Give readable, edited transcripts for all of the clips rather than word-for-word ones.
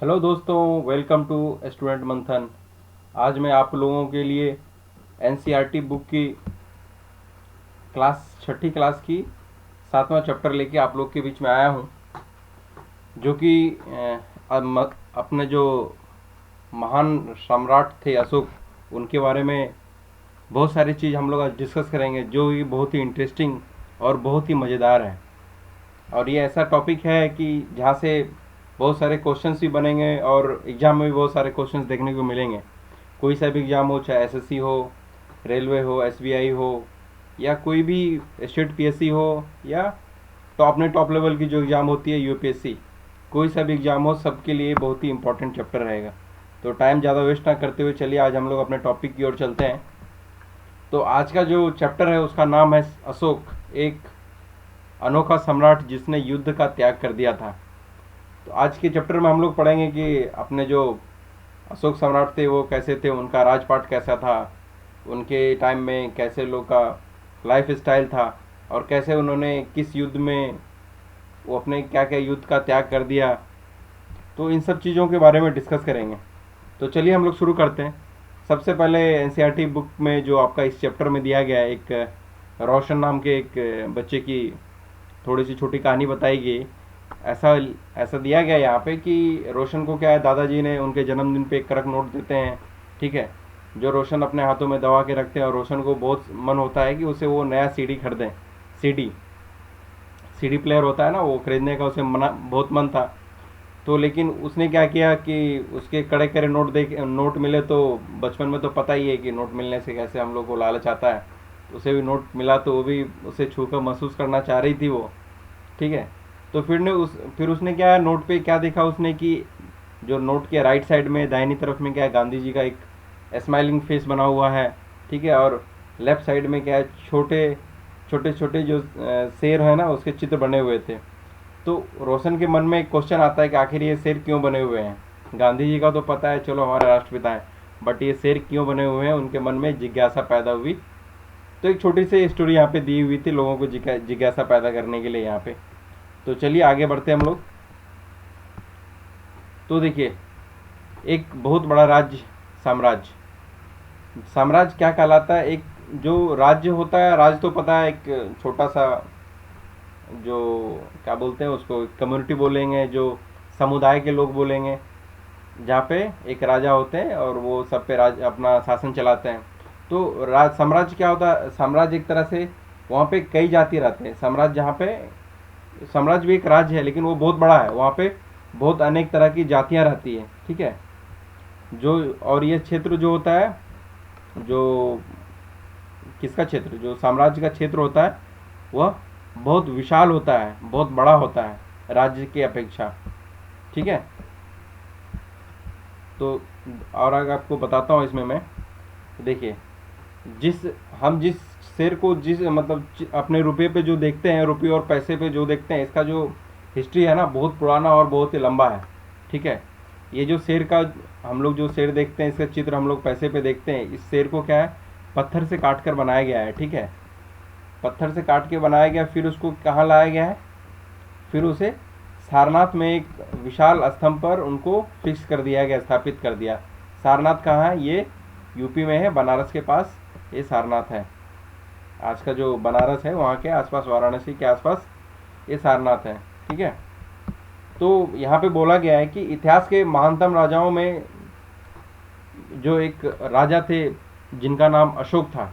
Hello दोस्तों, welcome to student मंथन। आज मैं आप लोगों के लिए एनसीईआरटी बुक की छठी क्लास की 7वां चैप्टर लेके आप लोग के बीच में आया हूँ, जो कि अपने जो महान सम्राट थे अशोक, उनके बारे में बहुत सारी चीज़ हम लोग आज डिस्कस करेंगे, जो कि बहुत ही इंटरेस्टिंग और बहुत ही मज़ेदार है। और ये ऐसा टॉपिक है कि जहाँ से बहुत सारे क्वेश्चंस भी बनेंगे और एग्ज़ाम में भी बहुत सारे क्वेश्चंस देखने को मिलेंगे। कोई सा भी एग्ज़ाम हो, चाहे एसएससी हो, रेलवे हो, एसबीआई हो, या कोई भी स्टेट पीएससी हो, या अपने टॉप लेवल की जो एग्ज़ाम होती है यूपीएससी, कोई सा भी एग्ज़ाम हो, सबके लिए बहुत ही इंपॉर्टेंट चैप्टर रहेगा। तो टाइम ज़्यादा वेस्ट ना करते हुए चलिए आज हम लोग अपने टॉपिक की ओर चलते हैं। तो आज का जो चैप्टर है उसका नाम है अशोक, एक अनोखा सम्राट जिसने युद्ध का त्याग कर दिया था। तो आज के चैप्टर में हम लोग पढ़ेंगे कि अपने जो अशोक सम्राट थे वो कैसे थे, उनका राजपाट कैसा था, उनके टाइम में कैसे लोग का लाइफ स्टाइल था, और कैसे उन्होंने किस युद्ध में वो अपने क्या क्या युद्ध का त्याग कर दिया। तो इन सब चीज़ों के बारे में डिस्कस करेंगे। तो चलिए हम लोग शुरू करते हैं। सबसे पहले एनसीईआरटी बुक में जो आपका इस चैप्टर में दिया गया है, एक रोशन नाम के एक बच्चे की थोड़ी सी छोटी कहानी बताई गई। ऐसा ऐसा दिया गया यहाँ पे कि रोशन को क्या है, दादाजी ने उनके जन्मदिन पे एक करक नोट देते हैं, ठीक है, जो रोशन अपने हाथों में दबा के रखते हैं। और रोशन को बहुत मन होता है कि उसे वो नया सीडी खरीदें। सीडी सीडी प्लेयर होता है ना, वो खरीदने का उसे बहुत मन था। तो लेकिन उसने क्या किया कि उसके कड़े कड़े नोट मिले। तो बचपन में तो पता ही है कि नोट मिलने से कैसे हम लोग को लालच आता है। उसे भी नोट मिला तो वो भी उसे छू कर महसूस करना चाह रही थी वो, ठीक है। तो फिर उसने क्या, नोट पे क्या देखा उसने कि जो नोट के राइट साइड में दाहिनी तरफ में क्या है, गांधी जी का एक स्माइलिंग फेस बना हुआ है, ठीक है। और लेफ्ट साइड में क्या है, छोटे छोटे छोटे जो शेर है ना, उसके चित्र बने हुए थे। तो रोशन के मन में एक क्वेश्चन आता है कि आखिर ये शेर क्यों बने हुए हैं। गांधी जी का तो पता है, चलो हमारे राष्ट्रपिता हैं, बट ये शेर क्यों बने हुए हैं, उनके मन में जिज्ञासा पैदा हुई। तो एक छोटी सी स्टोरी यहाँ पे दी हुई थी लोगों को जिज्ञासा पैदा करने के लिए यहाँ पे। तो चलिए आगे बढ़ते हैं हम लोग। तो देखिए, एक बहुत बड़ा साम्राज्य क्या कहलाता है। एक जो राज्य होता है, राज्य तो पता है, एक छोटा सा जो क्या बोलते हैं उसको, कम्युनिटी बोलेंगे, जो समुदाय के लोग बोलेंगे, जहाँ पे एक राजा होते हैं और वो सब पे राज अपना शासन चलाते हैं। तो साम्राज्य क्या होता है, साम्राज्य एक तरह से वहाँ पे कई जाति रहते हैं। साम्राज्य जहाँ पे, साम्राज्य भी एक राज्य है लेकिन वो बहुत बड़ा है, वहाँ पे बहुत अनेक तरह की जातियाँ रहती हैं, ठीक है। जो और ये क्षेत्र जो होता है, जो किसका क्षेत्र, जो साम्राज्य का क्षेत्र होता है, वह बहुत विशाल होता है, बहुत बड़ा होता है राज्य की अपेक्षा, ठीक है। तो और आगे आपको बताता हूँ इसमें मैं। देखिए, जिस हम जिस शेर को जिस मतलब अपने रुपये पे जो देखते हैं, रुपये और पैसे पे जो देखते हैं, इसका जो हिस्ट्री है ना, बहुत पुराना और बहुत ही लंबा है, ठीक है। ये जो शेर का, हम लोग जो शेर देखते हैं, इसका चित्र हम लोग पैसे पे देखते हैं। इस शेर को क्या है, पत्थर से काट कर बनाया गया है, ठीक है। पत्थर से काट के बनाया गया, फिर उसको कहाँ लाया गया है, फिर उसे सारनाथ में एक विशाल स्तंभ पर उनको फिक्स कर दिया गया, स्थापित कर दिया। सारनाथ कहाँ है, ये यूपी में है, बनारस के पास ये सारनाथ है। आज का जो बनारस है वहाँ के आसपास, वाराणसी के आसपास ये सारनाथ है, ठीक है। तो यहाँ पे बोला गया है कि इतिहास के महानतम राजाओं में जो एक राजा थे जिनका नाम अशोक था,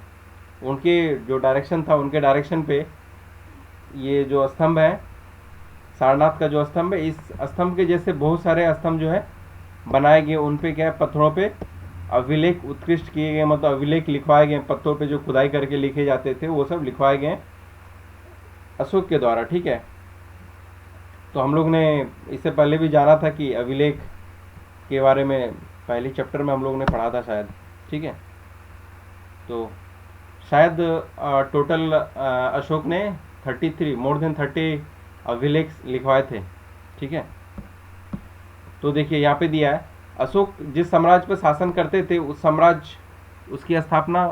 उनके जो डायरेक्शन था, उनके डायरेक्शन पे ये जो स्तंभ है, सारनाथ का जो स्तंभ है, इस स्तंभ के जैसे बहुत सारे स्तंभ जो है बनाए गए। उन पे क्या है, पत्थरों पे अभिलेख उत्कृष्ट किए गए, मतलब अभिलेख लिखवाए गए। पत्थरों पे जो खुदाई करके लिखे जाते थे वो सब लिखवाए गए अशोक के द्वारा, ठीक है। तो हम लोग ने इससे पहले भी जाना था कि अभिलेख के बारे में पहले चैप्टर में हम लोग ने पढ़ा था शायद, ठीक है। तो शायद टोटल अशोक ने 33 मोर देन 30 अभिलेख लिखवाए थे, ठीक है। तो देखिए यहाँ पे दिया है, अशोक जिस साम्राज्य पर शासन करते थे, उस साम्राज्य उसकी स्थापना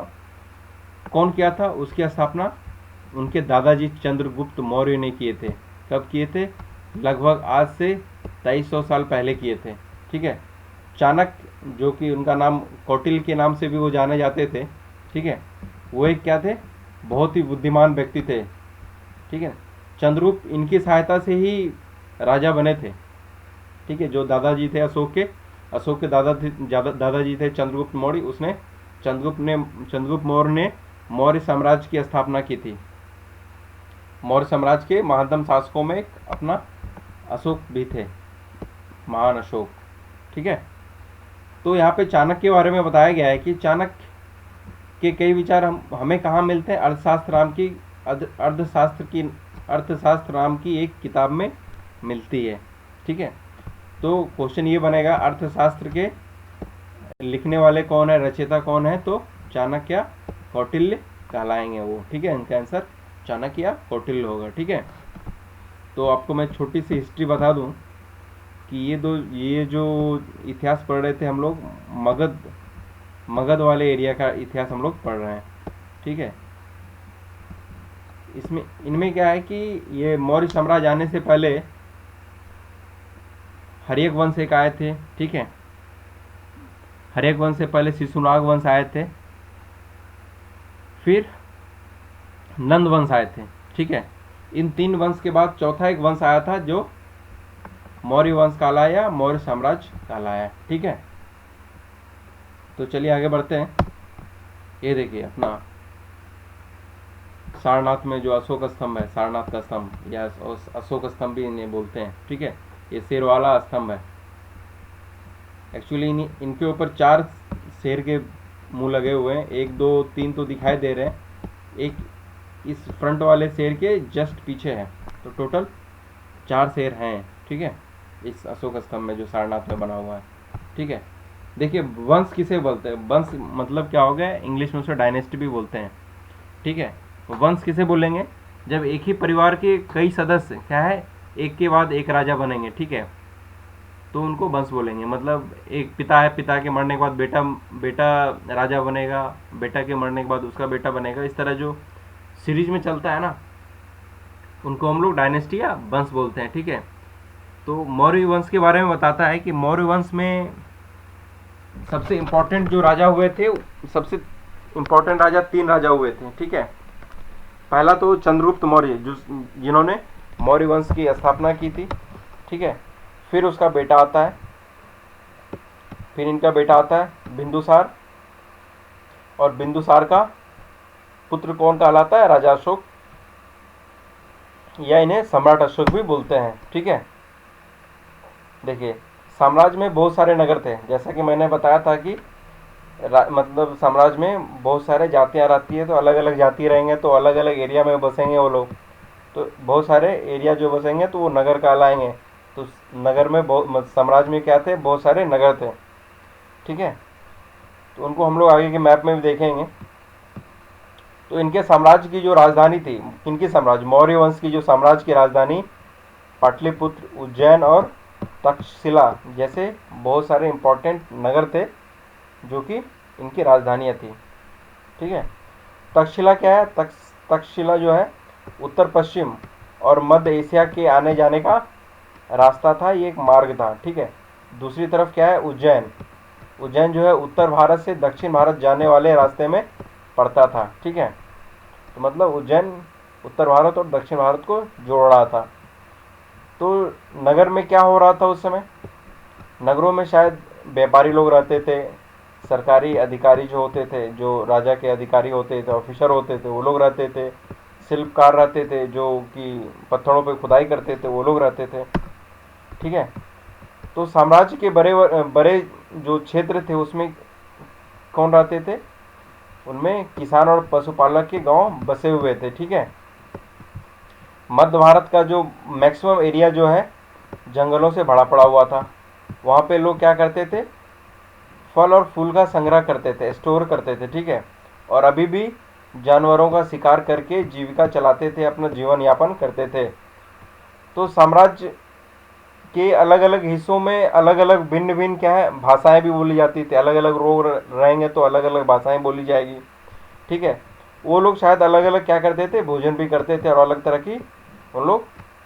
कौन किया था, उसकी स्थापना उनके दादाजी चंद्रगुप्त मौर्य ने किए थे। कब किए थे, लगभग आज से 2300 साल पहले किए थे। ठीक है। चाणक्य, जो कि उनका नाम कौटिल्य के नाम से भी वो जाने जाते थे, ठीक है, वो एक क्या थे, बहुत ही बुद्धिमान व्यक्ति थे, ठीक है। चंद्रगुप्त इनकी सहायता से ही राजा बने थे, ठीक है। जो दादाजी थे अशोक के दादाजी थे चंद्रगुप्त मौर्य, उसने चंद्रगुप्त मौर्य ने मौर्य साम्राज्य की स्थापना की थी। मौर्य साम्राज्य के महानतम शासकों में एक अपना अशोक भी थे, महान अशोक, ठीक है। तो यहाँ पे चाणक्य के बारे में बताया गया है कि चाणक्य के कई विचार हमें कहाँ मिलते हैं, अर्थशास्त्र नाम की एक किताब में मिलती है, ठीक है। तो क्वेश्चन ये बनेगा, अर्थशास्त्र के लिखने वाले कौन है, रचयिता कौन है, तो चाणक्य या कौटिल्य कहलाएंगे वो, ठीक है। इनका आंसर चाणक्य या कौटिल्य होगा, ठीक है। तो आपको मैं छोटी सी हिस्ट्री बता दूं कि ये जो इतिहास पढ़ रहे थे हम लोग, मगध वाले एरिया का इतिहास हम लोग पढ़ रहे हैं, ठीक है। इनमें क्या है कि ये मौर्य साम्राज्य आने से पहले हर्यक वंश एक आए थे, ठीक है। हर्यक वंश से पहले शिशुनाग वंश आए थे, फिर नंद वंश आए थे, ठीक है। इन 3 वंश के बाद चौथा एक वंश आया था जो मौर्य वंश कहलाया, मौर्य साम्राज्य कहलाया, ठीक है। तो चलिए आगे बढ़ते हैं। ये देखिए अपना सारनाथ में जो अशोक स्तंभ है, सारनाथ का स्तंभ या अशोक स्तंभ भी इन्हें बोलते हैं, ठीक है। ये शेर वाला स्तंभ है। एक्चुअली इनके ऊपर 4 शेर के मुंह लगे हुए हैं, 1 2 3 तो दिखाई दे रहे हैं, एक इस फ्रंट वाले शेर के जस्ट पीछे है, तो टोटल 4 शेर हैं, ठीक है, इस अशोक स्तंभ में जो सारनाथ में बना हुआ है, ठीक है। देखिए वंश किसे बोलते हैं, वंश मतलब क्या हो गया, इंग्लिश में उसे डायनेस्टी भी बोलते हैं, ठीक है। वंश किसे बोलेंगे, जब एक ही परिवार के कई सदस्य क्या है, एक के बाद एक राजा बनेंगे, ठीक है, तो उनको वंश बोलेंगे। मतलब एक पिता है, पिता के मरने के बाद बेटा राजा बनेगा, बेटा के मरने के बाद उसका बेटा बनेगा, इस तरह जो सीरीज में चलता है ना, उनको हम लोग डायनेस्टी या वंश बोलते हैं, ठीक है। तो मौर्य वंश के बारे में बताता है कि मौर्य वंश में सबसे इम्पोर्टेंट जो राजा हुए थे, सबसे इम्पोर्टेंट राजा 3 राजा हुए थे, ठीक है। पहला तो चंद्रगुप्त मौर्य, जिन्होंने मौर्य वंश की स्थापना की थी, ठीक है। फिर उसका बेटा आता है, फिर इनका बेटा आता है बिंदुसार, और बिंदुसार का पुत्र कौन कहलाता है, राजा अशोक, या इन्हें सम्राट अशोक भी बोलते हैं, ठीक है। देखिए साम्राज्य में बहुत सारे नगर थे, जैसा कि मैंने बताया था कि मतलब साम्राज्य में बहुत सारे जातियां रहती है, तो अलग अलग जाति रहेंगे तो अलग अलग एरिया में बसेंगे वो लोग, तो बहुत सारे एरिया जो बसेंगे तो वो नगर कहलाएंगे। तो नगर में साम्राज्य में क्या थे, बहुत सारे नगर थे, ठीक है। तो उनको हम लोग आगे के मैप में भी देखेंगे। तो इनके साम्राज्य की जो राजधानी थी, इनकी साम्राज्य मौर्य वंश की जो साम्राज्य की राजधानी पाटलिपुत्र, उज्जैन और तक्षशिला जैसे बहुत सारे इंपॉर्टेंट नगर थे जो कि इनकी राजधानियाँ थी, ठीक है। तक्षशिला क्या है, तक्षशिला जो है उत्तर पश्चिम और मध्य एशिया के आने जाने का रास्ता था, ये एक मार्ग था, ठीक है। दूसरी तरफ क्या है, उज्जैन जो है उत्तर भारत से दक्षिण भारत जाने वाले रास्ते में पड़ता था, ठीक है। तो मतलब उज्जैन उत्तर भारत और दक्षिण भारत को जोड़ रहा था। तो नगर में क्या हो रहा था उस समय, नगरों में शायद व्यापारी लोग रहते थे, सरकारी अधिकारी जो होते थे, जो राजा के अधिकारी होते थे, ऑफिसर होते थे, वो लोग रहते थे, शिल्पकार रहते थे जो कि पत्थरों पे खुदाई करते थे, वो लोग रहते थे, ठीक है। तो साम्राज्य के बड़े जो क्षेत्र थे उसमें कौन रहते थे, उनमें किसान और पशुपालक के गांव बसे हुए थे, ठीक है। मध्य भारत का जो मैक्सिमम एरिया जो है जंगलों से भरा पड़ा हुआ था, वहाँ पे लोग क्या करते थे, फल और फूल का संग्रह करते थे, स्टोर करते थे, ठीक है। और अभी भी जानवरों का शिकार करके जीविका चलाते थे, अपना जीवन यापन करते थे। तो साम्राज्य के अलग अलग हिस्सों में अलग अलग भिन्न भिन्न क्या है, भाषाएं भी बोली जाती थी, अलग अलग लोग रहेंगे तो अलग अलग भाषाएं बोली जाएगी, ठीक है। वो लोग शायद अलग अलग क्या करते थे, भोजन भी करते थे, और अलग तरह की वो लोग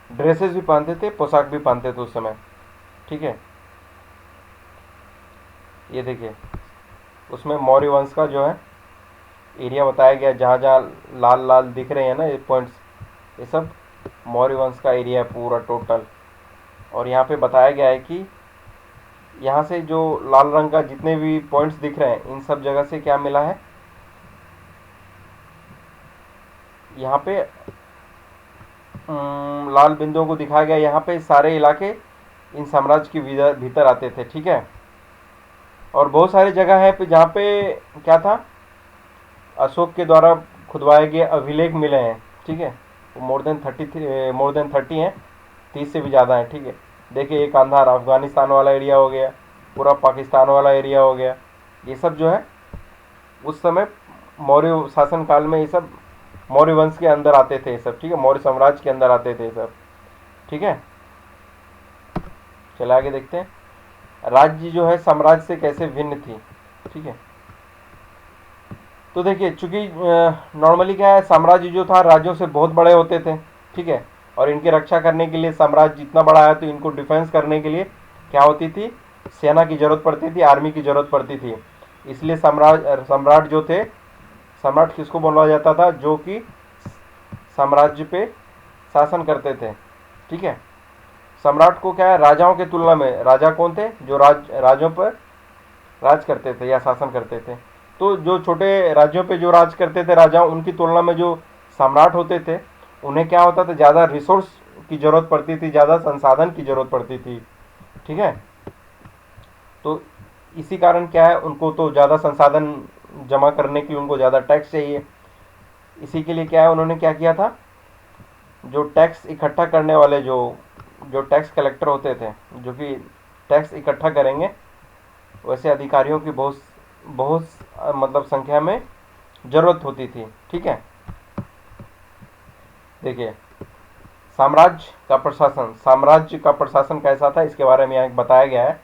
ड्रेसेस भी पहनते थे, पोशाक भी पहनते थे उस समय, ठीक है। ये देखिए, उसमें मौर्य वंश का जो है एरिया बताया गया, जहाँ जहाँ लाल लाल दिख रहे हैं ना ये पॉइंट्स, ये सब मौर्य वंश का एरिया है पूरा टोटल। और यहाँ पे बताया गया है कि यहाँ से जो लाल रंग का जितने भी पॉइंट्स दिख रहे हैं, इन सब जगह से क्या मिला है, यहाँ पे लाल बिंदुओं को दिखाया गया। यहाँ पे सारे इलाके इन साम्राज्य के भीतर आते थे, ठीक है। और बहुत सारी जगह है पे जहाँ पे क्या था, अशोक के द्वारा खुदवाए गए अभिलेख मिले हैं, ठीक है। वो मोर देन 30 हैं, 30 से भी ज़्यादा है, ठीक है। देखिए, एक अंधार अफगानिस्तान वाला एरिया हो गया, पूरा पाकिस्तान वाला एरिया हो गया, ये सब जो है उस समय मौर्य शासन काल में ये सब मौर्य वंश के अंदर आते थे, ये सब, ठीक है। मौर्य साम्राज्य के अंदर आते थे ये सब, ठीक है। चला आगे देखते हैं, राज्य जो है साम्राज्य से कैसे भिन्न थी, ठीक है। तो देखिए, चूंकि नॉर्मली क्या है, साम्राज्य जो था राज्यों से बहुत बड़े होते थे, ठीक है। और इनकी रक्षा करने के लिए, साम्राज्य जितना बड़ा है तो इनको डिफेंस करने के लिए क्या होती थी, सेना की जरूरत पड़ती थी, आर्मी की जरूरत पड़ती थी। इसलिए सम्राट जो थे, सम्राट किसको बोला जाता था, जो कि साम्राज्य पे शासन करते थे, ठीक है। सम्राट को क्या है, राजाओं के तुलना में, राजा कौन थे, जो राज्यों पर राज करते थे या शासन करते थे। तो जो छोटे राज्यों पे जो राज करते थे राजा, उनकी तुलना में जो सम्राट होते थे, उन्हें क्या होता था, ज़्यादा रिसोर्स की ज़रूरत पड़ती थी, ज़्यादा संसाधन की ज़रूरत पड़ती थी, ठीक है। तो इसी कारण क्या है, उनको तो ज़्यादा संसाधन जमा करने के लिए उनको ज़्यादा टैक्स चाहिए। इसी के लिए क्या है, उन्होंने क्या किया था, जो टैक्स इकट्ठा करने वाले जो जो टैक्स कलेक्टर होते थे, जो कि टैक्स इकट्ठा करेंगे, वैसे अधिकारियों की बहुत बहुत मतलब संख्या में ज़रूरत होती थी, ठीक है। देखिए, साम्राज्य का प्रशासन कैसा था, इसके बारे में यहाँ बताया गया है।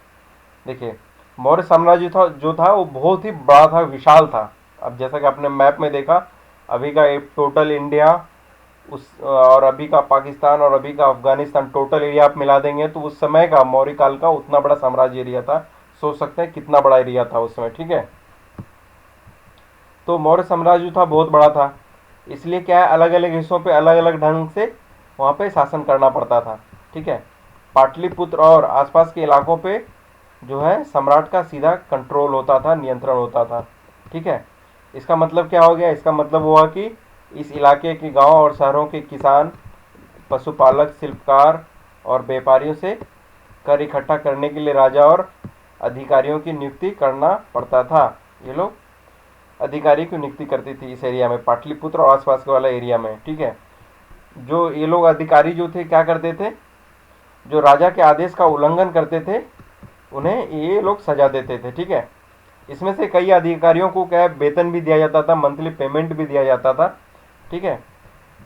देखिए, मौर्य साम्राज्य था जो था वो बहुत ही बड़ा था, विशाल था। अब जैसा कि आपने मैप में देखा, अभी का एक टोटल इंडिया उस और अभी का पाकिस्तान और अभी का अफगानिस्तान, टोटल एरिया आप मिला देंगे तो उस समय का मौर्य काल का उतना बड़ा साम्राज्य एरिया था। सोच सकते हैं कितना बड़ा एरिया था उस समय, ठीक है। तो मौर्य साम्राज्य था बहुत बड़ा था, इसलिए क्या है, अलग अलग हिस्सों पे अलग अलग ढंग से वहाँ पे शासन करना पड़ता था, ठीक है। पाटलिपुत्र और आसपास के इलाकों पे जो है सम्राट का सीधा कंट्रोल होता था, नियंत्रण होता था, ठीक है। इसका मतलब क्या हो गया, इसका मतलब हुआ कि इस इलाके के गांव और शहरों के किसान, पशुपालक, शिल्पकार और व्यापारियों से कर इकट्ठा करने के लिए राजा और अधिकारियों की नियुक्ति करना पड़ता था। ये लोग अधिकारी की नियुक्ति करती थी इस एरिया में, पाटलिपुत्र और आसपास के वाला एरिया में, ठीक है। जो ये लोग अधिकारी जो थे क्या करते थे, जो राजा के आदेश का उल्लंघन करते थे उन्हें ये लोग सजा देते थे, ठीक है। इसमें से कई अधिकारियों को क्या वेतन भी दिया जाता था, मंथली पेमेंट भी दिया जाता था, ठीक है।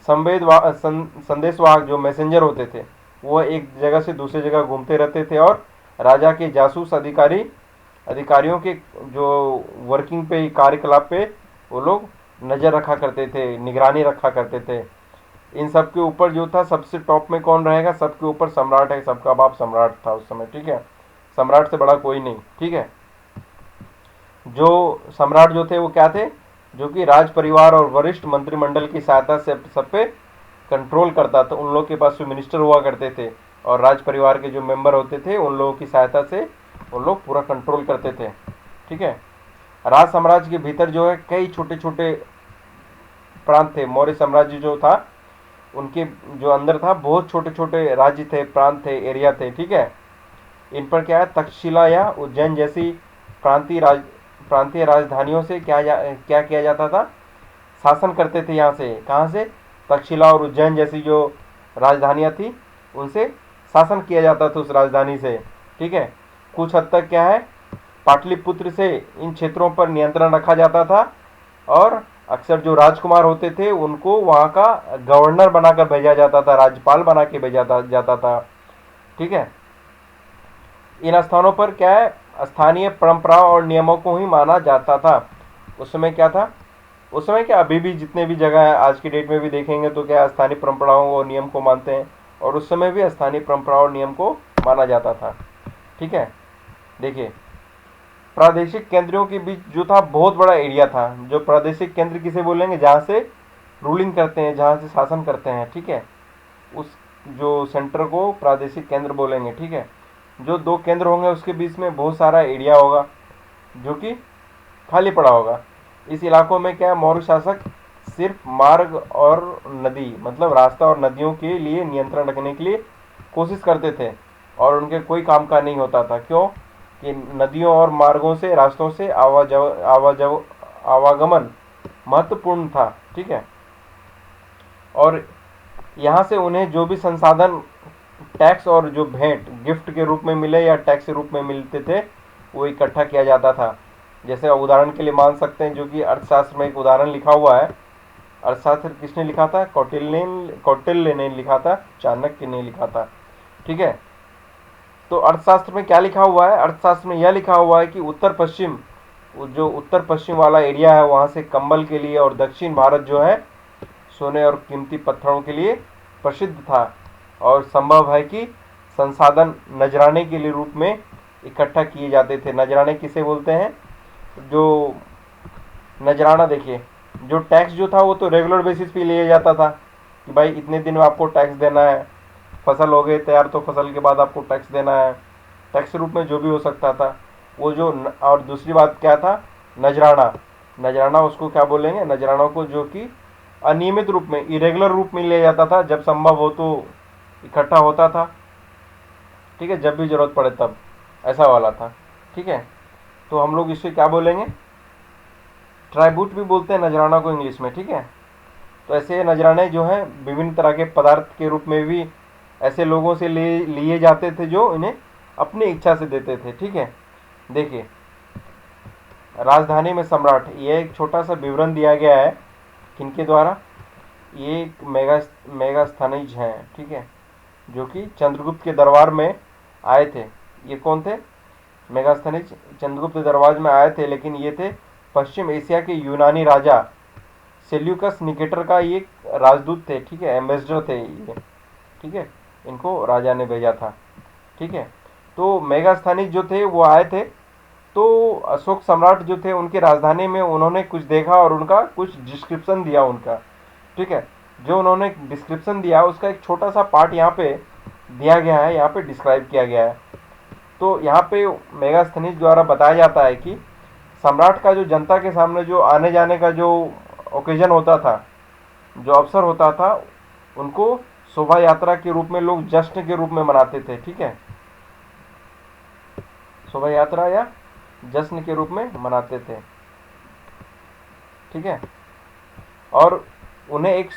संदेशवाहक जो मैसेंजर होते थे, वो एक जगह से दूसरी जगह घूमते रहते थे और राजा के जासूस अधिकारियों के जो वर्किंग पे, कार्यकलाप पे वो लोग नज़र रखा करते थे, निगरानी रखा करते थे। इन सब के ऊपर जो था, सबसे टॉप में कौन रहेगा, सबके ऊपर सम्राट है, सबका बाप सम्राट था उस समय, ठीक है। सम्राट से बड़ा कोई नहीं, ठीक है। जो सम्राट जो थे वो क्या थे, जो कि राज परिवार और वरिष्ठ मंत्रिमंडल की सहायता से सब पे कंट्रोल करता था। उन लोग के पास जो मिनिस्टर हुआ करते थे और राज परिवार के जो मेंबर होते थे, उन लोगों की सहायता से उन लोग पूरा कंट्रोल करते थे, ठीक है। राज साम्राज्य के भीतर जो है कई छोटे छोटे प्रांत थे। मौर्य साम्राज्य जो था उनके जो अंदर था बहुत छोटे छोटे राज्य थे, प्रांत थे, एरिया थे, ठीक है। इन पर क्या है, तक्षशिला या उज्जैन जैसी प्रांतीय राजधानियों से क्या किया जाता था, शासन करते थे। यहाँ से, कहाँ से, तक्षशिला और उज्जैन जैसी जो राजधानियाँ थी उनसे शासन किया जाता था उस राजधानी से, ठीक है। कुछ हद तक क्या है, पाटलिपुत्र से इन क्षेत्रों पर नियंत्रण रखा जाता था और अक्सर जो राजकुमार होते थे उनको वहाँ का गवर्नर बनाकर भेजा जाता था, राज्यपाल बना के भेजा जाता था, ठीक है। इन स्थानों पर क्या है, स्थानीय परंपराओं और नियमों को ही माना जाता था। उस समय क्या था, उस समय क्या, अभी भी जितने भी जगह है आज की डेट में भी देखेंगे तो क्या स्थानीय परंपराओं और नियम को मानते हैं, और उस समय भी स्थानीय परंपराओं और नियम को माना जाता था, ठीक है। देखिए, प्रादेशिक केंद्रों के बीच जो था बहुत बड़ा एरिया था। जो प्रादेशिक केंद्र किसे बोलेंगे, जहाँ से रूलिंग करते हैं, जहाँ से शासन करते हैं, ठीक है, उस जो सेंटर को प्रादेशिक केंद्र बोलेंगे, ठीक है। जो दो केंद्र होंगे उसके बीच में बहुत सारा एरिया होगा जो कि खाली पड़ा होगा। इस इलाकों में क्या, मौर्य शासक सिर्फ मार्ग और नदी, मतलब रास्ता और नदियों के लिए नियंत्रण रखने के लिए कोशिश करते थे, और उनके कोई काम का नहीं होता था। क्यों कि नदियों और मार्गों से, रास्तों से आवागमन महत्वपूर्ण था, ठीक है। और यहाँ से उन्हें जो भी संसाधन टैक्स और जो भेंट गिफ्ट के रूप में मिले या टैक्स के रूप में मिलते थे, वो इकट्ठा किया जाता था। जैसे उदाहरण के लिए मान सकते हैं, जो कि अर्थशास्त्र में एक उदाहरण लिखा हुआ है। अर्थशास्त्र किसने लिखा था? कौटिल्य ने लिखा था, चाणक्य ने लिखा था, ठीक है। तो अर्थशास्त्र में क्या लिखा हुआ है? अर्थशास्त्र में यह लिखा हुआ है कि उत्तर पश्चिम, जो उत्तर पश्चिम वाला एरिया है वहाँ से कंबल के लिए, और दक्षिण भारत जो है सोने और कीमती पत्थरों के लिए प्रसिद्ध था। और संभव है कि संसाधन नजराने के लिए रूप में इकट्ठा किए जाते थे। नजराने किसे बोलते हैं? जो नजराना, देखिए, जो टैक्स जो था वो तो रेगुलर बेसिस पे लिया जाता था कि भाई इतने दिन में आपको टैक्स देना है, फसल हो गए तैयार तो फसल के बाद आपको टैक्स देना है, टैक्स रूप में जो भी हो सकता था वो जो और दूसरी बात क्या था? नजराना। नजराना उसको क्या बोलेंगे? नजराना को जो कि अनियमित रूप में, इरेगुलर रूप में लिया जाता था, जब संभव हो तो इकट्ठा होता था, ठीक है, जब भी जरूरत पड़े तब, ऐसा वाला था, ठीक है। तो हम लोग इसे क्या बोलेंगे? ट्राइब्यूट भी बोलते हैं नजराना को इंग्लिश में, ठीक है। तो ऐसे नजराने जो हैं विभिन्न तरह के पदार्थ के रूप में भी ऐसे लोगों से लिए जाते थे जो इन्हें अपनी इच्छा से देते थे, ठीक है। देखिए, राजधानी में सम्राट, ये एक छोटा सा विवरण दिया गया है किनके द्वारा? ये एक मेगास्थनीज हैं, ठीक है, जो कि चंद्रगुप्त के दरबार में आए थे। ये कौन थे? मेगास्थनीज चंद्रगुप्त दरबार में आए थे, लेकिन ये थे पश्चिम एशिया के यूनानी राजा सेल्यूकस निकेटर का ये राजदूत थे, ठीक है, एम्बेसडर थे ये, ठीक है। इनको राजा ने भेजा था, ठीक है। तो मेगास्थनीज जो थे वो आए थे, तो अशोक सम्राट जो थे उनकी राजधानी में उन्होंने कुछ देखा और उनका कुछ डिस्क्रिप्शन दिया उनका, ठीक है। जो उन्होंने डिस्क्रिप्शन दिया उसका एक छोटा सा पार्ट यहाँ पे दिया गया है, यहाँ पे डिस्क्राइब किया गया है। तो यहाँ पे मेगास्थनीज द्वारा बताया जाता है कि सम्राट का जो जनता के सामने जो आने जाने का जो ओकेजन होता था, जो अवसर होता था, उनको शोभा यात्रा के रूप में लोग जश्न के रूप में मनाते थे, ठीक है। शोभा यात्रा या जश्न के रूप में मनाते थे, ठीक है। और उन्हें एक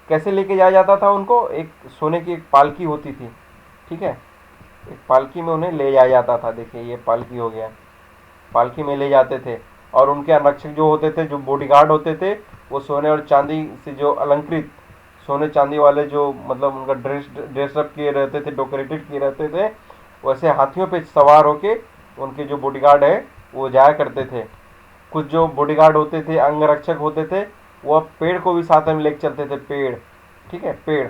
कैसे लेके जाया जाता था? उनको एक सोने की एक पालकी होती थी, ठीक है। एक पालकी में उन्हें ले जाया जाता था। देखिए, ये पालकी हो गया, पालकी में ले जाते थे, और उनके आरक्षक जो होते थे, जो बॉडीगार्ड होते थे, वो सोने और चांदी से जो अलंकृत, सोने चांदी वाले जो, मतलब उनका ड्रेसअप किए रहते थे, डेकोरेटेड किए रहते थे, वैसे हाथियों पे सवार होके उनके जो बॉडीगार्ड है वो जाया करते थे। कुछ जो बॉडीगार्ड होते थे, अंगरक्षक होते थे, वो पेड़ को भी साथ में लेके चलते थे, पेड़, ठीक है, पेड़,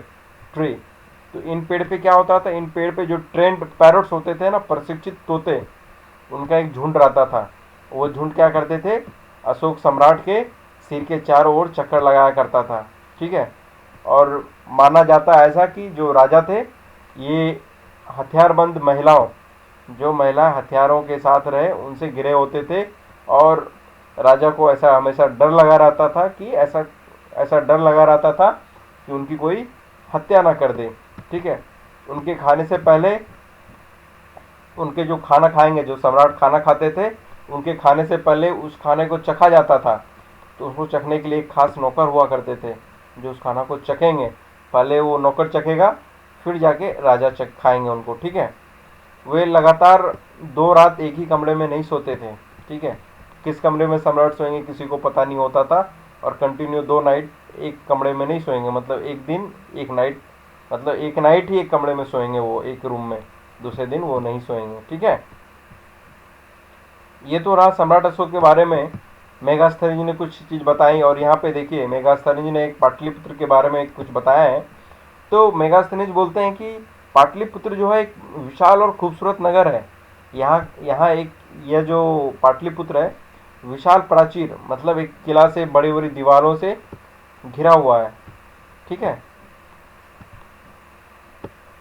ट्री। तो इन पेड़ पे क्या होता था? इन पेड़ पे जो ट्रेंड पैरट्स होते थे ना, प्रशिक्षित तोते, उनका एक झुंड रहता था। वो झुंड क्या करते थे? अशोक सम्राट के सिर के चारों ओर चक्कर लगाया करता था, ठीक है। और माना जाता है ऐसा कि जो राजा थे, ये हथियारबंद महिलाओं, जो महिला हथियारों के साथ रहे, उनसे घिरे होते थे, और राजा को ऐसा हमेशा डर लगा रहता था कि ऐसा ऐसा डर लगा रहता था कि उनकी कोई हत्या ना कर दे, ठीक है। उनके खाने से पहले, उनके जो खाना खाएंगे, जो सम्राट खाना खाते थे, उनके खाने से पहले उस खाने को चखा जाता था। तो उसको चखने के लिए एक खास नौकर हुआ करते थे जो उस खाना को चखेंगे। पहले वो नौकर चखेगा, फिर जाके राजा चख खाएंगे उनको, ठीक है। वे लगातार 2 रात एक ही कमरे में नहीं सोते थे, ठीक है। किस कमरे में सम्राट सोएंगे किसी को पता नहीं होता था, और कंटिन्यू 2 नाइट एक कमरे में नहीं सोएंगे, मतलब एक दिन एक नाइट, मतलब एक नाइट ही एक कमरे में सोएंगे वो, एक रूम में, दूसरे दिन वो नहीं सोएंगे, ठीक है। ये तो रहा सम्राट अशोक के बारे में। मेगास्थनीज ने कुछ चीज़ बताई, और यहाँ पे देखिए मेगास्थनीज ने एक पाटलिपुत्र के बारे में कुछ बताया है। तो मेगास्थनीज बोलते हैं कि पाटलिपुत्र जो है एक विशाल और खूबसूरत नगर है। यहाँ यहाँ एक यह जो पाटलिपुत्र है विशाल प्राचीर मतलब एक किला से बड़ी बड़ी दीवारों से घिरा हुआ है। ठीक है,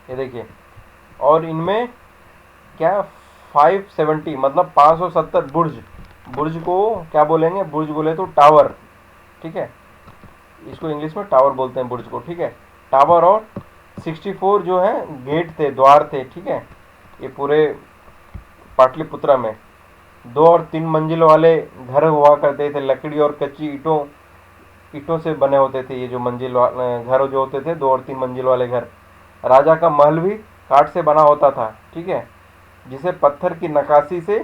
ये देखिए। और इनमें क्या 570 मतलब 570 बुर्ज, बुर्ज को क्या बोलेंगे, बुर्ज बोले तो टावर। ठीक है, इसको इंग्लिश में टावर बोलते हैं बुर्ज को। ठीक है, टावर। और 64 जो है गेट थे, द्वार थे। ठीक है, ये पूरे पाटलिपुत्रा में 2 और 3 मंजिल वाले घर हुआ करते थे, लकड़ी और कच्ची ईंटों से बने होते थे। ये जो घर जो होते थे 2 और 3 मंजिल वाले घर। राजा का महल भी काठ से बना होता था। ठीक है, जिसे पत्थर की नक्काशी से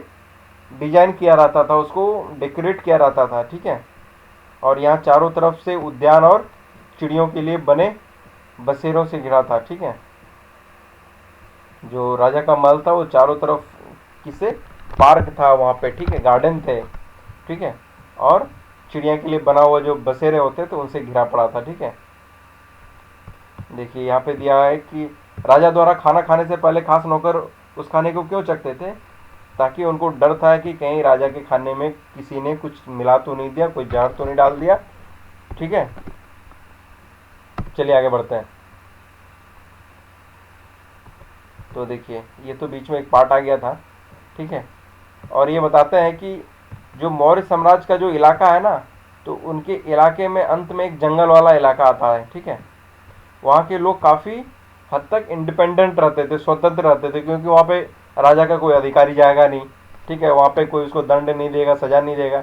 डिजाइन किया रहता था, उसको डेकोरेट किया रहता था। ठीक है, और यहाँ चारों तरफ से उद्यान और चिड़ियों के लिए बने बसेरों से घिरा था। ठीक है, जो राजा का महल था वो चारों तरफ किसे पार्क था वहाँ पे। ठीक है, गार्डन थे। ठीक है, और चिड़िया के लिए बना हुआ जो बसेरे होते तो उनसे घिरा पड़ा था। ठीक है, देखिए यहाँ पे दिया है कि राजा द्वारा खाना खाने से पहले खास नौकर उस खाने को क्यों चखते थे, ताकि उनको डर था कि कहीं राजा के खाने में किसी ने कुछ मिला तो नहीं दिया, कोई जहर तो नहीं डाल दिया। ठीक है, चलिए आगे बढ़ते हैं। तो देखिए ये तो बीच में एक पार्ट आ गया था। ठीक है, और ये बताते हैं कि जो मौर्य साम्राज्य का जो इलाका है ना, तो उनके इलाके में अंत में एक जंगल वाला इलाका आता है। ठीक है, वहाँ के लोग काफ़ी हद तक इंडिपेंडेंट रहते थे, स्वतंत्र रहते थे, क्योंकि वहाँ पे राजा का कोई अधिकारी जाएगा नहीं। ठीक है, वहाँ पे कोई उसको दंड नहीं देगा, सजा नहीं देगा।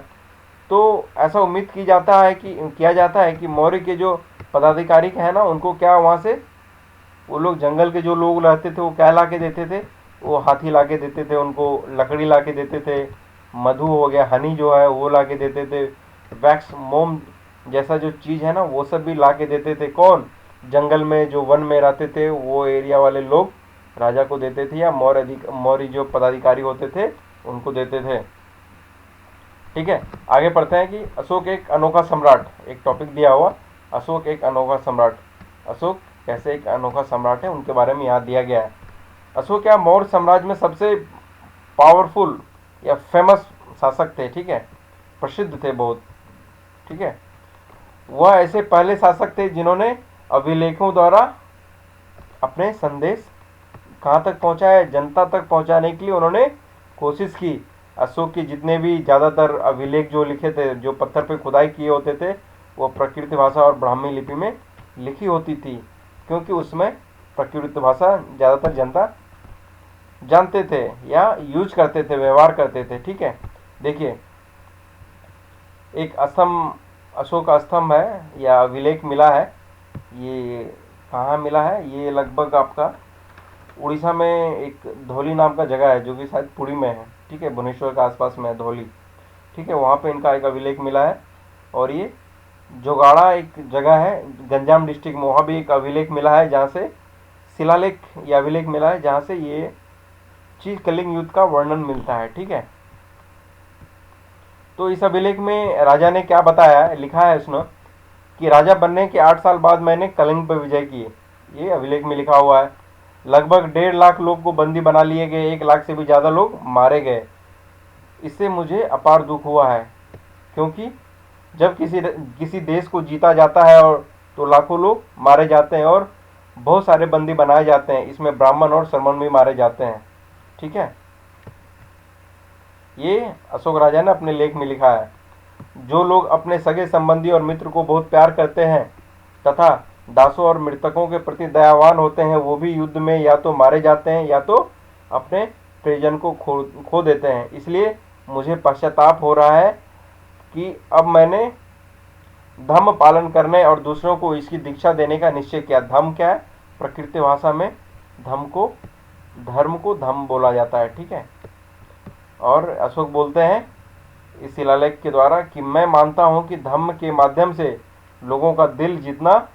तो ऐसा उम्मीद किया जाता है कि मौर्य के जो पदाधिकारी है ना, उनको क्या वहाँ से वो लोग जंगल के जो लोग रहते थे वो क्या ला के देते थे, वो हाथी ला के देते थे, उनको लकड़ी ला के देते थे, मधु हो गया, हनी जो है वो ला के देते थे, वैक्स मोम जैसा जो चीज़ है ना वो सब भी ला के देते थे। कौन? जंगल में जो वन में रहते थे वो एरिया वाले लोग राजा को देते थे, या मौर्य जो पदाधिकारी होते थे उनको देते थे। ठीक है, आगे पढ़ते हैं कि अशोक एक अनोखा सम्राट, एक टॉपिक दिया हुआ, अशोक एक अनोखा सम्राट। अशोक कैसे एक अनोखा सम्राट है उनके बारे में यहाँ दिया गया है। अशोक क्या मौर्य साम्राज्य में सबसे पावरफुल या फेमस शासक थे। ठीक है, प्रसिद्ध थे बहुत। ठीक है, वह ऐसे पहले शासक थे जिन्होंने अभिलेखों द्वारा अपने संदेश कहाँ तक पहुँचाए, जनता तक पहुँचाने के लिए उन्होंने कोशिश की। अशोक के जितने भी ज़्यादातर अभिलेख जो लिखे थे, जो पत्थर पे खुदाई किए होते थे, वो प्राकृत भाषा और ब्राह्मी लिपि में लिखी होती थी, क्योंकि उसमें प्राकृत भाषा ज़्यादातर जनता जानते थे या यूज करते थे, व्यवहार करते थे। ठीक है, देखिए एक अशोक स्तंभ है या अभिलेख मिला है। ये कहाँ मिला है? ये लगभग आपका उड़ीसा में एक धौली नाम का जगह है, जो कि शायद पुरी में है। ठीक है, भुवनेश्वर के आसपास में है धौली। ठीक है, वहाँ पे इनका एक अभिलेख मिला है। और ये जोगाड़ा एक जगह है गंजाम डिस्ट्रिक्ट में, वहाँ भी एक अभिलेख मिला है, जहाँ से शिलालेख या अभिलेख मिला है, जहाँ से ये चीज कलिंग युद्ध का वर्णन मिलता है। ठीक है, तो इस अभिलेख में राजा ने क्या बताया है, लिखा है उसने कि राजा बनने के 8 साल बाद मैंने कलिंग पर विजय की। ये अभिलेख में लिखा हुआ है। लगभग 1.5 लाख लोग को बंदी बना लिए गए, 1 लाख से भी ज़्यादा लोग मारे गए। इससे मुझे अपार दुख हुआ है, क्योंकि जब किसी देश को जीता जाता है और तो लाखों लोग मारे जाते हैं और बहुत सारे बंदी बनाए जाते हैं, इसमें ब्राह्मण और शर्मन भी मारे जाते हैं। ठीक है, ये अशोक राजा ने अपने लेख में लिखा है। जो लोग अपने सगे संबंधी और मित्र को बहुत प्यार करते हैं तथा दासों और मृतकों के प्रति दयावान होते हैं, वो भी युद्ध में या तो मारे जाते हैं या तो अपने प्रियजन को खो देते हैं। इसलिए मुझे पश्चाताप हो रहा है कि अब मैंने धम्म पालन करने और दूसरों को इसकी दीक्षा देने का निश्चय किया। धम्म क्या है? प्रकृति भाषा में धर्म को धम्म बोला जाता है। ठीक है, और अशोक बोलते हैं इस शिलालेख के द्वारा कि मैं मानता हूं कि धम्म के माध्यम से लोगों का दिल जीतना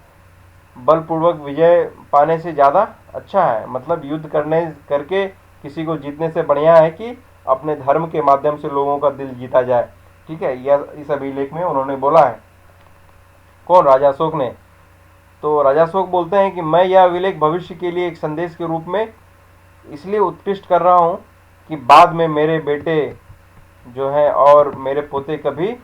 बलपूर्वक विजय पाने से ज़्यादा अच्छा है। मतलब युद्ध करके किसी को जीतने से बढ़िया है कि अपने धर्म के माध्यम से लोगों का दिल जीता जाए। ठीक है, यह इस अभिलेख में उन्होंने बोला है। कौन? राजा अशोक ने। तो राजा अशोक बोलते हैं कि मैं यह अभिलेख भविष्य के लिए एक संदेश के रूप में इसलिए उत्कृष्ट कर रहा हूँ कि बाद में मेरे बेटे जो है और मेरे पोते कभी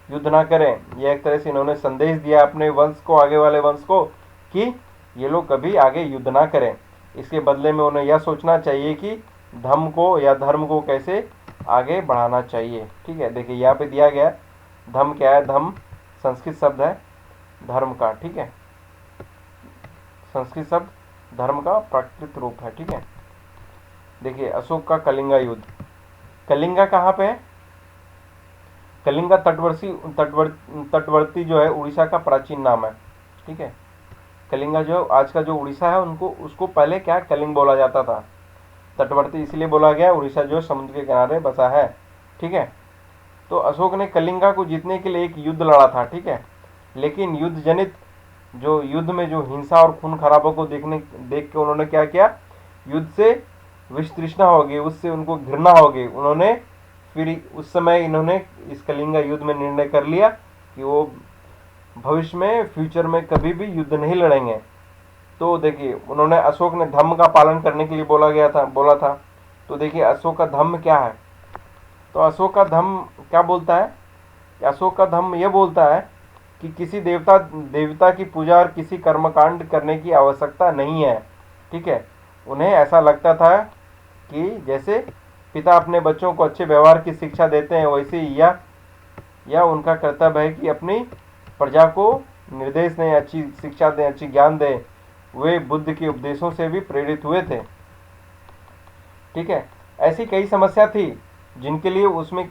युद्ध ना करें। यह एक तरह से इन्होंने संदेश दिया अपने वंश को, आगे वाले वंश को, कि ये लोग कभी आगे युद्ध ना करें। इसके बदले में उन्हें यह सोचना चाहिए कि धर्म को या धर्म को कैसे आगे बढ़ाना चाहिए। ठीक है, देखिए यहाँ पे दिया गया धर्म क्या है। धर्म संस्कृत शब्द है धर्म का। ठीक है, संस्कृत शब्द धर्म का प्राकृत रूप है। ठीक है, देखिए अशोक का कलिंगा युद्ध। कलिंगा कहाँ पे है? कलिंगा तटवर्ती जो है उड़ीसा का प्राचीन नाम है। ठीक है, कलिंगा जो आज का जो उड़ीसा है उनको उसको पहले क्या कलिंग बोला जाता था। तटवर्ती इसलिए बोला गया, उड़ीसा जो समुद्र के किनारे बसा है। ठीक है, तो अशोक ने कलिंगा को जीतने के लिए एक युद्ध लड़ा था। ठीक है, लेकिन युद्ध जनित जो युद्ध में जो हिंसा और खून खराबों को देख के उन्होंने क्या किया, युद्ध से विषतृष्णा हो गई, उससे उनको घृणा हो गई। उन्होंने फिर उस समय इन्होंने इस कलिंगा युद्ध में निर्णय कर लिया कि वो भविष्य में फ्यूचर में कभी भी युद्ध नहीं लड़ेंगे। तो देखिए उन्होंने अशोक ने धम्म का पालन करने के लिए बोला था। तो देखिए अशोक का धम्म क्या है? तो अशोक का धम्म क्या बोलता है? अशोक का धम्म यह बोलता है कि किसी देवता की पूजा और किसी कर्मकांड करने की आवश्यकता नहीं है। ठीक है, उन्हें ऐसा लगता था कि जैसे पिता अपने बच्चों को अच्छे व्यवहार की शिक्षा देते हैं, वैसे ही यह उनका कर्तव्य है कि अपनी प्रजा को निर्देश दें, अच्छी शिक्षा दें, अच्छी ज्ञान दें। वे बुद्ध के उपदेशों से भी प्रेरित हुए थे। ठीक है, ऐसी कई समस्या थी जिनके लिए उसमें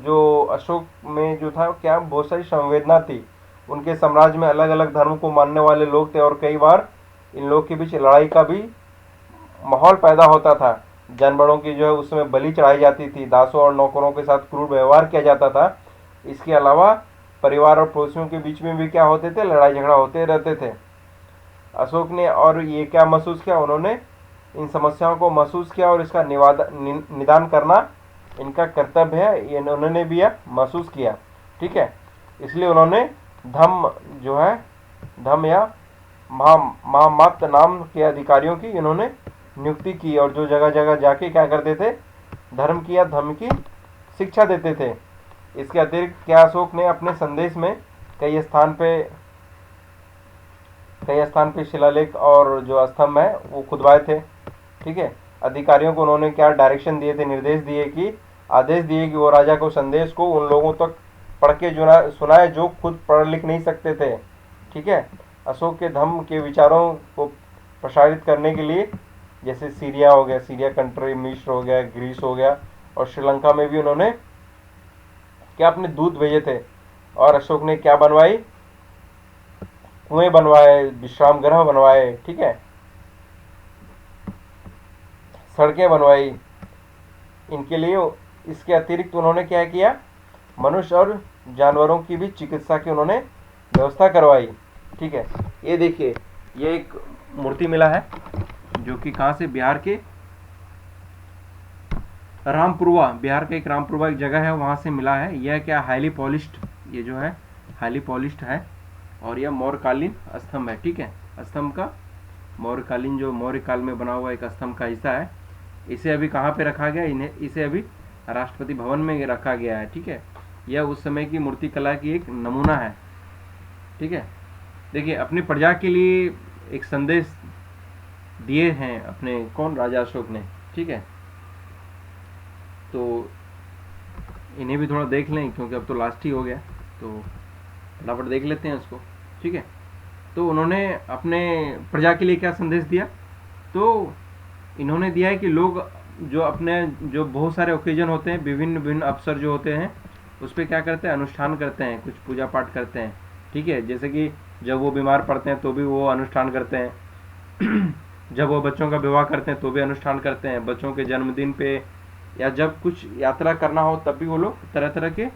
जो अशोक में जो था क्या बहुत सारी संवेदना थी। उनके साम्राज्य में अलग अलग धर्म को मानने वाले लोग थे और कई बार इन लोग के बीच लड़ाई का भी माहौल पैदा होता था। जानवरों की जो है उस समय बलि चढ़ाई जाती थी, दासों और नौकरों के साथ क्रूर व्यवहार किया जाता था। इसके अलावा परिवार और पड़ोसियों के बीच में भी क्या होते थे, लड़ाई झगड़ा होते रहते थे। अशोक ने और ये क्या महसूस किया, उन्होंने इन समस्याओं को महसूस किया और इसका निदान करना इनका कर्तव्य है, ये उन्होंने भी यह महसूस किया। ठीक है, इसलिए उन्होंने धम्म जो है धम्म या महामत नाम के अधिकारियों की इन्होंने नियुक्ति की और जो जगह जगह जाके क्या करते थे, धर्म की या धम्म की शिक्षा देते थे। इसके अतिरिक्त क्या अशोक ने अपने संदेश में कई स्थान पे शिलालेख और जो स्तंभ है वो खुदवाए थे। ठीक है, अधिकारियों को उन्होंने क्या डायरेक्शन दिए थे, आदेश दिए कि वो राजा को संदेश को उन लोगों तक पढ़ के सुनाए जो खुद पढ़ लिख नहीं सकते थे। ठीक है, अशोक के धम्म के विचारों को प्रसारित करने के लिए जैसे सीरिया हो गया, सीरिया कंट्री, मिस्र हो गया, ग्रीस हो गया और श्रीलंका में भी उन्होंने क्या अपने दूत भेजे थे। और अशोक ने क्या बनवाई, कुएं बनवाए, विश्राम गृह बनवाए। ठीक है, सड़कें बनवाई इनके लिए। इसके अतिरिक्त उन्होंने क्या किया, मनुष्य और जानवरों की भी चिकित्सा की उन्होंने व्यवस्था करवाई। ठीक है, ये देखिए ये एक मूर्ति मिला है जो कि कहाँ से, बिहार के रामपुरवा, बिहार का एक रामपुरवा एक जगह है वहाँ से मिला है। यह क्या हाईली पॉलिश्ड, ये जो है हाईली पॉलिश्ड है और यह मौर्यकालीन स्तंभ है। ठीक है, स्तंभ का मौर्यकालीन जो मौर्य काल में बना हुआ एक स्तंभ का हिस्सा है। इसे अभी कहाँ पे रखा गया, इसे अभी राष्ट्रपति भवन में रखा गया है। ठीक है, यह उस समय की मूर्ति कला की एक नमूना है। ठीक है, देखिए अपनी प्रजा के लिए एक संदेश दिए हैं अपने कौन, राजा अशोक ने। ठीक है, तो इन्हें भी थोड़ा देख लें क्योंकि अब तो लास्ट ही हो गया, तो फटाफट देख लेते हैं उसको। ठीक है, तो उन्होंने अपने प्रजा के लिए क्या संदेश दिया, तो इन्होंने दिया है कि लोग जो अपने जो बहुत सारे ओकेजन होते हैं, विभिन्न अवसर जो होते हैं उस पर क्या करते हैं, अनुष्ठान करते हैं, कुछ पूजा पाठ करते हैं। ठीक है, जैसे कि जब वो बीमार पड़ते हैं तो भी वो अनुष्ठान करते हैं जब वो बच्चों का विवाह करते हैं तो भी अनुष्ठान करते हैं, बच्चों के जन्मदिन पे या जब कुछ यात्रा करना हो तब भी वो लोग तरह तरह के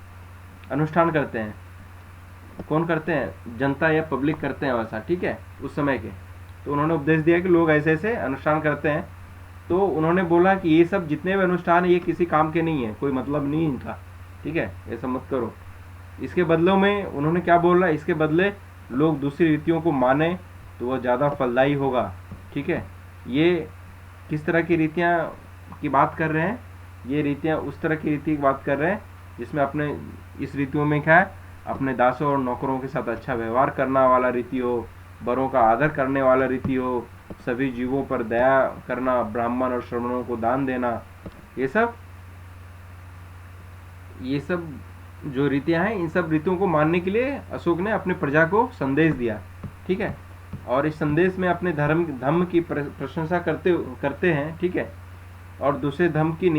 अनुष्ठान करते हैं। कौन करते हैं, जनता या पब्लिक करते हैं वैसा। ठीक है, उस समय के। तो उन्होंने उपदेश दिया कि लोग ऐसे ऐसे अनुष्ठान करते हैं। तो उन्होंने बोला कि ये सब जितने भी अनुष्ठान है ये किसी काम के नहीं है, कोई मतलब नहीं इनका। ठीक है, ऐसा मत करो। इसके बदलों में उन्होंने क्या बोला, इसके बदले लोग दूसरी रीतियों को माने तो वह ज़्यादा फलदायी होगा। ठीक है, ये किस तरह की रीतियाँ की बात कर रहे हैं, ये रीतियाँ उस तरह की रीति की बात कर रहे हैं जिसमें अपने इस रीतियों में क्या है, अपने दासों और नौकरों के साथ अच्छा व्यवहार करना वाला रीति हो, बड़ों का आदर करने वाला रीति हो, सभी जीवों पर दया करना, ब्राह्मण और श्रमणों को दान देना, ये सब जो रीतियां हैं, इन सब रीतियों को मानने के लिए अशोक ने अपने प्रजा को संदेश दिया। ठीक है, और इस संदेश में अपने धर्म की प्रशंसा करते हैं। ठीक है, और दूसरे धर्म की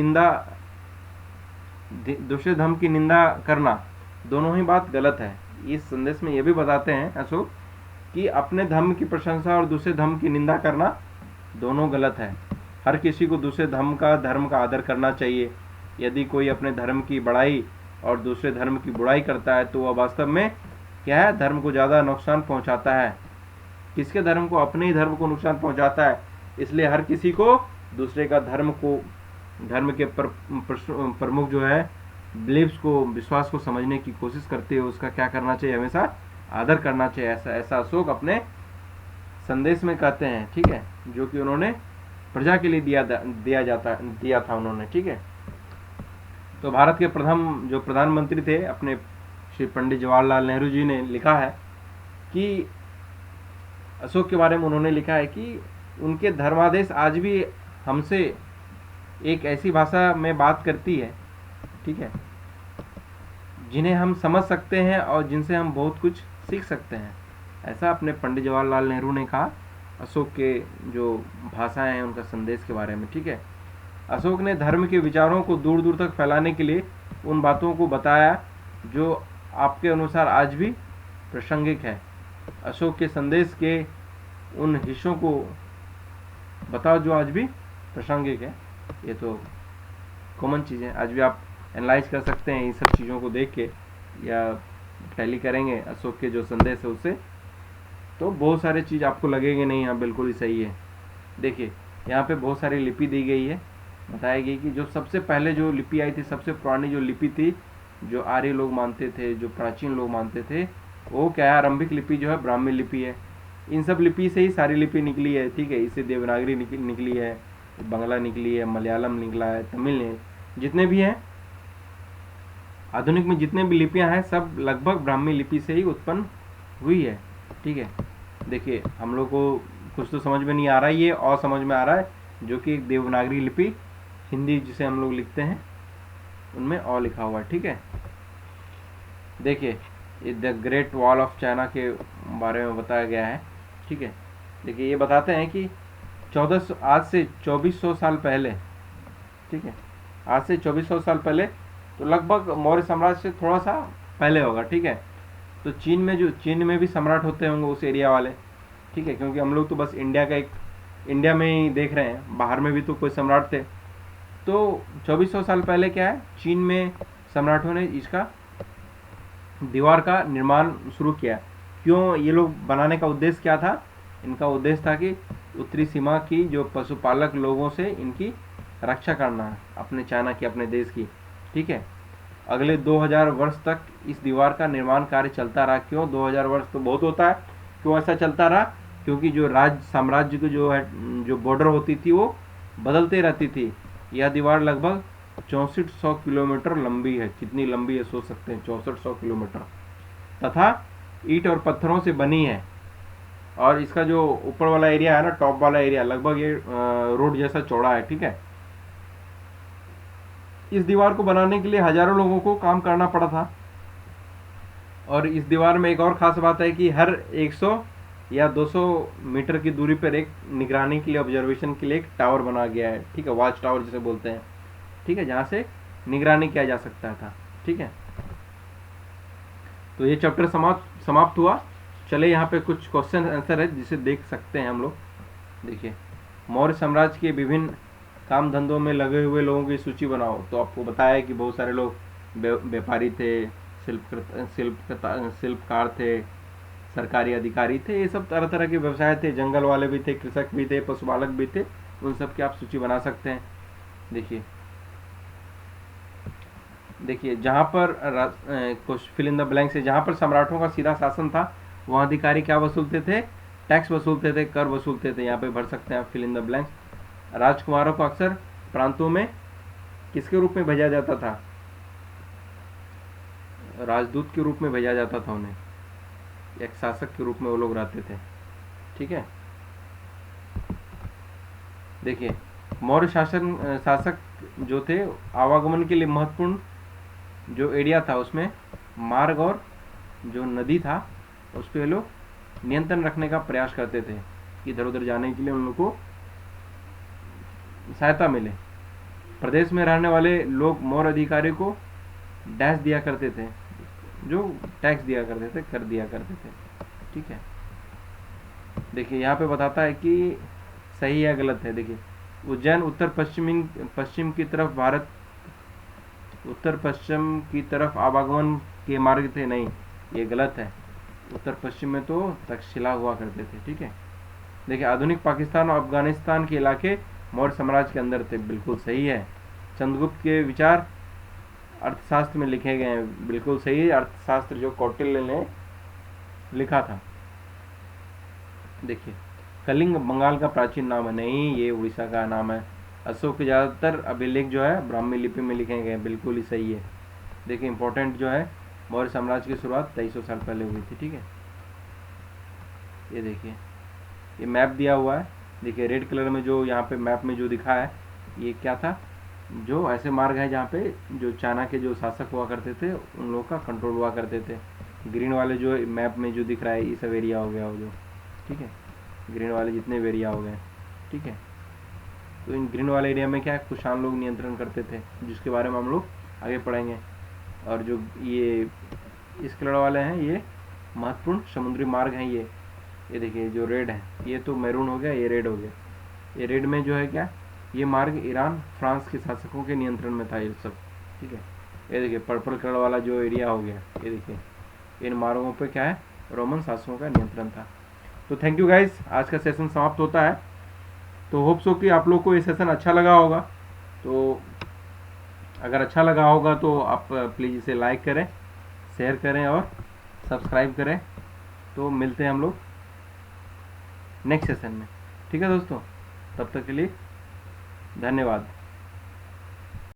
निंदा करना दोनों ही बात गलत है। इस संदेश में ये भी बताते हैं अशोक कि अपने धर्म की प्रशंसा और दूसरे धर्म की निंदा करना दोनों गलत है। हर किसी को दूसरे धर्म का आदर करना चाहिए। यदि कोई अपने धर्म की बड़ाई और दूसरे धर्म की बुराई करता है तो वह वास्तव में क्या है, धर्म को ज़्यादा नुकसान पहुंचाता है। किसके धर्म को? अपने ही धर्म को नुकसान पहुंचाता है। इसलिए हर किसी को दूसरे का धर्म के प्रमुख जो है बिलीव्स को, विश्वास को समझने की कोशिश करते हुए उसका क्या करना चाहिए, हमेशा आदर करना चाहिए। ऐसा अशोक अपने संदेश में कहते हैं। ठीक है, जो कि उन्होंने प्रजा के लिए दिया था उन्होंने। ठीक है, तो भारत के प्रथम जो प्रधानमंत्री थे अपने श्री पंडित जवाहरलाल नेहरू जी ने लिखा है कि अशोक के बारे में उन्होंने लिखा है कि उनके धर्मादेश आज भी हमसे एक ऐसी भाषा में बात करती है, ठीक है, जिन्हें हम समझ सकते हैं और जिनसे हम बहुत कुछ सीख सकते हैं। ऐसा अपने पंडित जवाहरलाल नेहरू ने कहा अशोक के जो भाषाएं हैं उनका संदेश के बारे में। ठीक है, अशोक ने धर्म के विचारों को दूर दूर तक फैलाने के लिए उन बातों को बताया जो आपके अनुसार आज भी प्रासंगिक है। अशोक के संदेश के उन हिस्सों को बताओ जो आज भी प्रासंगिक है। ये तो कॉमन चीज़ें आज भी आप एनालाइज कर सकते हैं इन सब चीज़ों को देख के, या टैली करेंगे अशोक के जो संदेश है उससे, तो बहुत सारे चीज़ आपको लगेंगे नहीं, हाँ बिल्कुल ही सही है। देखिए यहाँ पे बहुत सारी लिपि दी गई है, बताई गई कि जो सबसे पहले जो लिपि आई थी, सबसे पुरानी जो लिपि थी, जो आर्य लोग मानते थे, जो प्राचीन लोग मानते थे, वो क्या है, आरंभिक लिपि जो है ब्राह्मी लिपि है। इन सब लिपि से ही सारी लिपि निकली है। ठीक है, इससे देवनागरी निकली है, बंगला निकली है, मलयालम निकला है, तमिल है, जितने भी हैं आधुनिक में जितने भी लिपियां हैं सब लगभग ब्राह्मी लिपि से ही उत्पन्न हुई है। ठीक है, देखिए हम लोग को कुछ तो समझ में नहीं आ रहा है, ये और समझ में आ रहा है, जो कि देवनागरी लिपि हिंदी जिसे हम लोग लिखते हैं उनमें और लिखा हुआ है। ठीक है, देखिए ये the great wall of China के बारे में बताया गया है। ठीक है, देखिए ये बताते हैं कि आज से 2400 साल पहले, ठीक है, आज से 2400 साल पहले, तो लगभग मौर्य साम्राज्य से थोड़ा सा पहले होगा। ठीक है, तो चीन में भी सम्राट होते होंगे उस एरिया वाले। ठीक है, क्योंकि हम लोग तो बस इंडिया में ही देख रहे हैं, बाहर में भी तो कोई सम्राट थे। तो 2400 साल पहले क्या है, चीन में सम्राटों ने इसका दीवार का निर्माण शुरू किया। क्यों ये लोग बनाने का उद्देश्य क्या था? इनका उद्देश्य था कि उत्तरी सीमा की जो पशुपालक लोगों से इनकी रक्षा करना है, अपने चाइना की, अपने देश की। ठीक है, अगले 2000 वर्ष तक इस दीवार का निर्माण कार्य चलता रहा। क्यों 2000 वर्ष तो बहुत होता है, क्यों ऐसा चलता रहा? क्योंकि जो साम्राज्य की जो बॉर्डर होती थी वो बदलते रहती थी। यह दीवार लगभग 6400 किलोमीटर लंबी है। कितनी लंबी है सोच सकते हैं, 6400 किलोमीटर, तथा ईंट और पत्थरों से बनी है। और इसका जो ऊपर वाला एरिया है ना, टॉप वाला एरिया, लगभग ये रोड जैसा चौड़ा है। ठीक है, इस दीवार को बनाने के लिए हजारों लोगों को काम करना पड़ा था। और इस दीवार में एक और खास बात है कि हर 100 या 200 मीटर की दूरी पर एक निगरानी के लिए, ऑब्जर्वेशन के लिए एक टावर बना गया है। ठीक है, वॉच टावर जिसे बोलते हैं। ठीक है, जहाँ से निगरानी किया जा सकता था। ठीक है, तो ये चैप्टर समाप्त हुआ। चले यहाँ पे कुछ क्वेश्चन आंसर है जिसे देख सकते हैं हम लोग। देखिए, मौर्य साम्राज्य के विभिन्न काम धंधों में लगे हुए लोगों की सूची बनाओ। तो आपको बताया है कि बहुत सारे लोग व्यापारी थे, शिल्पकार थे, सरकारी अधिकारी थे, ये सब तरह तरह के व्यवसाय थे, जंगल वाले भी थे, कृषक भी थे, पशुपालक भी थे, उन सब की आप सूची बना सकते हैं। देखिए जहाँ पर कुछ फिल इन द ब्लैंक्स है, जहाँ पर सम्राटों का सीधा शासन था वहाँ अधिकारी क्या वसूलते थे? टैक्स वसूलते थे, कर वसूलते थे। यहाँ पे भर सकते हैं आप फिल इन द ब्लैंक्स। राजकुमारों को अक्सर प्रांतों में किसके रूप में भेजा जाता था? राजदूत के रूप में भेजा जाता था उन्हें, एक शासक के रूप में वो लोग रहते थे। ठीक है, देखिए मौर्य शासक जो थे, आवागमन के लिए महत्वपूर्ण जो एरिया था उसमें मार्ग और जो नदी था उस पर लोग नियंत्रण रखने का प्रयास करते थे, इधर उधर जाने के लिए उन लोग को सहायता मिले। प्रदेश में रहने वाले लोग मौर्य अधिकारी को डैश दिया करते थे, जो टैक्स दिया करते थे, कर दिया करते थे। ठीक है, देखिए यहाँ पे बताता है कि सही है गलत है। देखिए उज्जैन पश्चिम की तरफ उत्तर पश्चिम की तरफ आवागमन के मार्ग थे, नहीं ये गलत है। उत्तर पश्चिम में तो तक्षशिला हुआ करते थे। ठीक है, देखिए आधुनिक पाकिस्तान और अफगानिस्तान के इलाके मौर्य साम्राज्य के अंदर थे, बिल्कुल सही है। चंद्रगुप्त के विचार अर्थशास्त्र में लिखे गए हैं, बिल्कुल सही है, अर्थशास्त्र जो कौटिल्य ने लिखा था। देखिए कलिंग बंगाल का प्राचीन नाम है, नहीं ये उड़ीसा का नाम है। अशोक के ज़्यादातर अभिलेख जो है ब्राह्मी लिपि में लिखे गए हैं, बिल्कुल ही सही है। देखिए इंपॉर्टेंट जो है, मौर्य साम्राज्य की शुरुआत 2300 साल पहले हुई थी। ठीक है, ये देखिए ये मैप दिया हुआ है। देखिए रेड कलर में जो यहाँ पे मैप में जो दिखा है, ये क्या था, जो ऐसे मार्ग है जहाँ पे जो चाइना के जो शासक हुआ करते थे उन लोगों का कंट्रोल हुआ करते थे। ग्रीन वाले जो मैप में जो दिख रहा है ये सब एरिया हो गया वो जो, ठीक है, ग्रीन वाले जितने भी एरिया हो गए। ठीक है, तो इन ग्रीन वाले एरिया में क्या है, कुषाण लोग नियंत्रण करते थे, जिसके बारे में हम लोग आगे पढ़ेंगे। और जो ये इस कलर वाले हैं ये महत्वपूर्ण समुद्री मार्ग हैं। ये देखिए जो रेड है ये तो मैरून हो गया, ये रेड हो गया। ये रेड में जो है क्या, ये मार्ग ईरान फ्रांस के शासकों के नियंत्रण में था ये सब। ठीक है, ये देखिए पर्पल कलर वाला जो एरिया हो गया, ये देखिए इन मार्गों पे क्या है, रोमन शासकों का नियंत्रण था। तो थैंक यू गाइस, आज का सेशन समाप्त होता है। तो होप सो कि आप लोग को ये सेशन अच्छा लगा होगा। तो अगर अच्छा लगा होगा तो आप प्लीज़ इसे लाइक करें, शेयर करें और सब्सक्राइब करें। तो मिलते हैं हम लोग नेक्स्ट सेशन में। ठीक है दोस्तों, तब तक के लिए धन्यवाद।